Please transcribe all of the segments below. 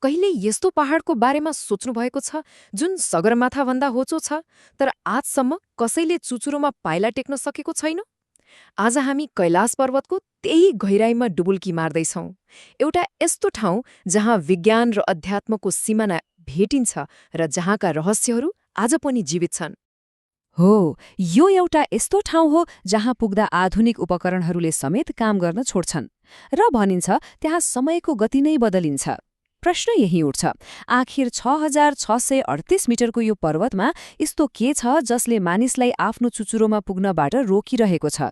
कहिले यस्तो पहाडको बारेमा सोच्नु भएको छ जुन सगरमाथाभन्दा होचो छ तर आजसम्म कसैले चुचुरोमा पाइला टेक्न सकेको छैन? आज हामी कैलाश पर्वतको त्यही गहिराईमा डुबुल्की मार्दैछौँ। एउटा यस्तो ठाउँ जहाँ विज्ञान र अध्यात्मको सिमाना भेटिन्छ र जहाँका रहस्यहरू आज पनि जीवित छन्। हो, यो एउटा यस्तो ठाउँ हो जहाँ पुग्दा आधुनिक उपकरणहरूले समेत काम गर्न छोड्छन् र भनिन्छ त्यहाँ समयको गति नै बदलिन्छ। प्रश्न यही उठ्छ, आखिर 6638 मिटरको यो पर्वतमा यस्तो के छ जसले मानिसलाई आफ्नो चुचुरोमा पुग्नबाट रोकिरहेको छ?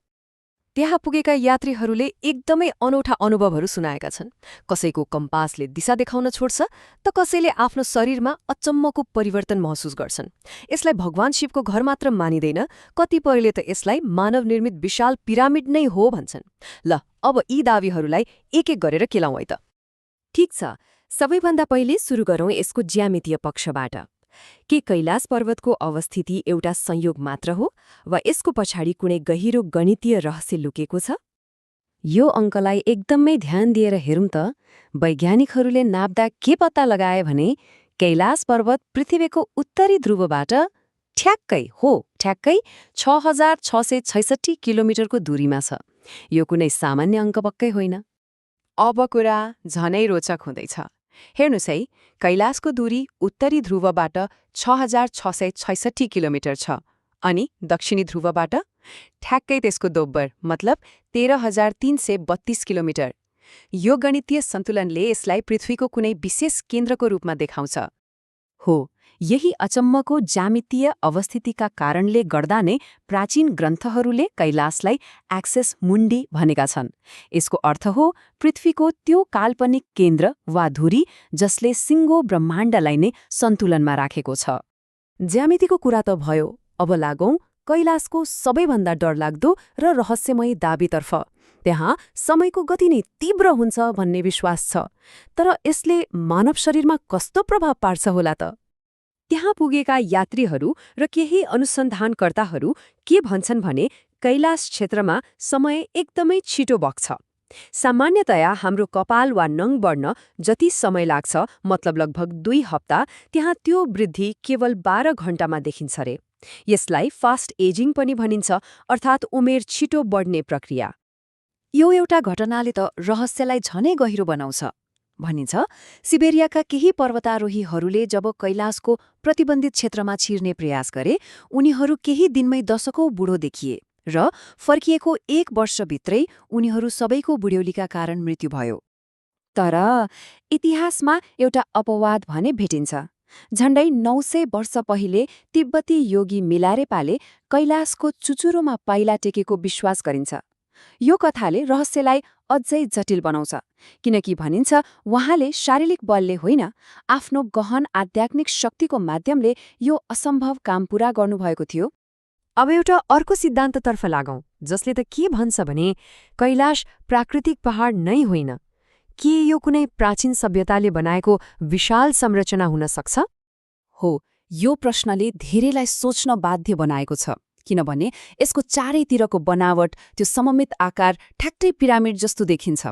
त्यहाँ पुगेका यात्रीहरूले एकदमै अनौठा अनुभवहरू सुनाएका छन्। कसैको कम्पासले दिशा देखाउन छोड्छ त कसैले आफ्नो शरीरमा अचम्मको परिवर्तन महसुस गर्छन्। यसलाई भगवान शिवको घर मात्र मानिँदैन, कतिपयले त यसलाई मानव निर्मित विशाल पिरामिड नै हो भन्छन्। ल, अब यी दावीहरूलाई एक एक गरेर केलाउँ है त। ठिक छ, सबैभन्दा पहिले सुरु गरौँ यसको ज्यामितीय पक्षबाट। के कैलाश पर्वतको अवस्थिति एउटा संयोग मात्र हो वा यसको पछाडि कुनै गहिरो गणितीय रहस्य लुकेको छ? यो अङ्कलाई एकदमै ध्यान दिएर हेरौँ त वैज्ञानिकहरूले नाप्दा के पत्ता लगाए भने कैलाश पर्वत पृथ्वीको उत्तरी ध्रुवबाट ठ्याक्कै 6666 किलोमिटरको दूरीमा छ। यो कुनै सामान्य अङ्क पक्कै होइन। अब कुरा झनै रोचक हुँदैछ। हेर्नुस् है, कैलाशको दूरी उत्तरी ध्रुवबाट 6666 किलोमिटर छ अनि दक्षिणी ध्रुवबाट ठ्याक्कै त्यसको दोब्बर मतलब 13332 किलोमिटर। यो गणितीय सन्तुलनले यसलाई पृथ्वीको कुनै विशेष केन्द्रको रूपमा देखाउँछ। हो, यही अचम्मको ज्यामितीय अवस्थितिका कारणले गर्दा नै प्राचीन ग्रन्थहरूले कैलाशलाई एक्सेस मुन्डी भनेका छन्। यसको अर्थ हो पृथ्वीको त्यो काल्पनिक केन्द्र वा धुरी जसले सिङ्गो ब्रह्माण्डलाई नै सन्तुलनमा राखेको छ। ज्यामितिको कुरा त भयो, अब लागौं कैलाशको सबैभन्दा डरलाग्दो र रहस्यमयी दाबीतर्फ। त्यहाँ समयको गति नै तीव्र हुन्छ भन्ने विश्वास छ, तर यसले मानव शरीरमा कस्तो प्रभाव पार्छ होला त? त्यहाँ पुगेका यात्रीहरू र केही अनुसन्धानकर्ताहरू के भन्छन् भने कैलाश क्षेत्रमा समय एकदमै छिटो बग्छ। सामान्यतया हाम्रो कपाल वा नङ बढ्न जति समय लाग्छ मतलब लगभग 2 हप्ता, त्यहाँ त्यो वृद्धि केवल 12 घण्टामा देखिन्छ रे। यसलाई फास्ट एजिङ पनि भनिन्छ, अर्थात् उमेर छिटो बढ्ने प्रक्रिया। यो एउटा घटनाले त रहस्यलाई झनै गहिरो बनाउँछ। भनिन्छ सिबेरियाका केही पर्वतारोहीहरूले जब कैलाशको प्रतिबन्धित क्षेत्रमा छिर्ने प्रयास गरे, उनीहरू केही दिनमै दशकौं बुढो देखिए र फर्किएको 1 वर्षभित्रै उनीहरू सबैको बुढ्यौलीका कारण मृत्यु भयो। तर इतिहासमा एउटा अपवाद भने भेटिन्छ। झण्डै 900 वर्ष पहिले तिब्बती योगी मिलारेपाले कैलाशको चुचुरोमा पाइला टेकेको विश्वास गरिन्छ। यो कथाले रहस्यलाई अझै जटिल बनाउँछ, किनकि भनिन्छ उहाँले शारीरिक बलले होइन, आफ्नो गहन आध्यात्मिक शक्तिको माध्यमले यो असम्भव काम पूरा गर्नुभएको थियो। अब एउटा अर्को सिद्धान्ततर्फ लागौं, जसले त के भन्छ भने कैलाश प्राकृतिक पहाड नै होइन। के यो कुनै प्राचीन सभ्यताले बनाएको विशाल संरचना हुन सक्छ? हो, यो प्रश्नले धेरैलाई सोच्न बाध्य बनाएको छ, किनभने यसको चारैतिरको बनावट, त्यो सममित आकार ठ्याक्कै पिरामिड जस्तो देखिन्छ।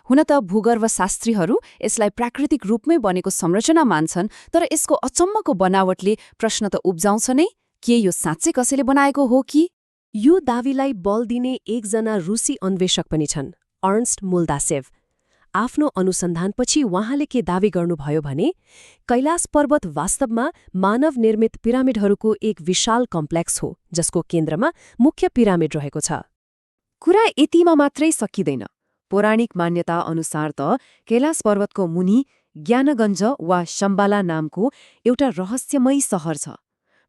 हुन त भूगर्भशास्त्रीहरू यसलाई प्राकृतिक रूपमै बनेको संरचना मान्छन्, तर यसको अचम्मको बनावटले प्रश्न त उब्जाउँछ नै, के यो साँच्चै कसैले बनाएको हो कि? यो दावीलाई बल दिने एकजना रुसी अन्वेषक पनि छन्, अर्न्स्ट मोल्दासेव। आफ्नो अनुसन्धानपछि उहाँले के दावी गर्नुभयो भने कैलाश पर्वत वास्तवमा मानव निर्मित पिरामिडहरूको एक विशाल कम्प्लेक्स हो, जसको केन्द्रमा मुख्य पिरामिड रहेको छ। कुरा यतिमा मात्रै सकिँदैन। पौराणिक मान्यता अनुसार त कैलाश पर्वतको मुनि ज्ञानगञ्ज वा शम्बाला नामको एउटा रहस्यमयी सहर छ।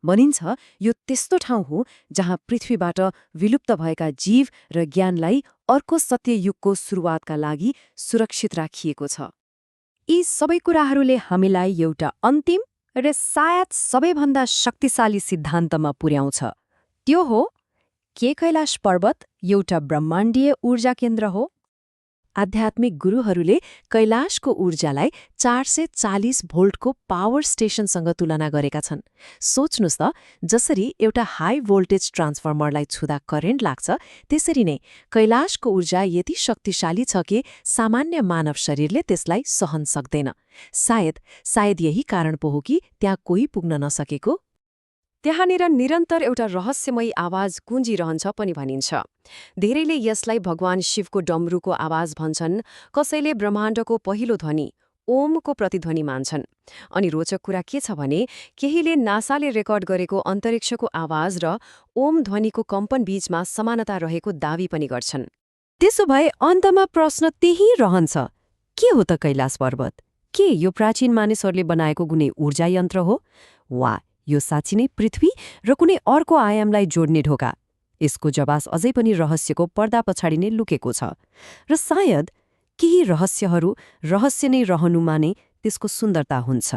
भनिन्छ यो त्यस्तो ठाउँ हो जहाँ पृथ्वीबाट विलुप्त भएका जीव र ज्ञानलाई अर्को सत्ययुगको सुरुवातका लागि सुरक्षित राखिएको छ। यी सबै कुराहरूले हामीलाई एउटा अन्तिम र सायद सबैभन्दा शक्तिशाली सिद्धान्तमा पुर्याउँछ। त्यो हो, के कैलाश पर्वत एउटा ब्रह्माण्डीय ऊर्जा केन्द्र हो? आध्यात्मिक गुरुहरूले कैलाशको ऊर्जालाई 440 भोल्टको पावर स्टेशनसँग तुलना गरेका छन्। सोच्नुस् त, जसरी एउटा हाई भोल्टेज ट्रान्सफर्मरलाई छुँदा करेन्ट लाग्छ, त्यसरी नै कैलाशको ऊर्जा यति शक्तिशाली छ कि सामान्य मानव शरीरले त्यसलाई सहन सक्दैन। सायद यही कारण पो हो कि त्यहाँ कोही पुग्न नसकेको। त्यहाँनिर निरन्तर एउटा रहस्यमयी आवाज गुन्जिरहन्छ पनि भनिन्छ। धेरैले यसलाई भगवान शिवको डमरूको आवाज भन्छन्, कसैले ब्रह्माण्डको पहिलो ध्वनि ओमको प्रतिध्वनि मान्छन्। अनि रोचक कुरा के छ भने केहीले नासाले रेकर्ड गरेको अन्तरिक्षको आवाज र ओम ध्वनिको कम्पन बीचमा समानता रहेको दावी पनि गर्छन्। त्यसो भए अन्तमा प्रश्न त्यही रहन्छ, के हो त कैलाश पर्वत? के यो प्राचीन मानिसहरूले बनाएको कुनै ऊर्जा यन्त्र हो, वा यो साँच्चै नै पृथ्वी र कुनै अर्को आयामलाई जोड्ने ढोका? यसको जवाफ अझै पनि रहस्यको पर्दा पछाडि नै लुकेको छ। र सायद केही रहस्यहरू रहस्य नै रहनुमा नै त्यसको सुन्दरता हुन्छ।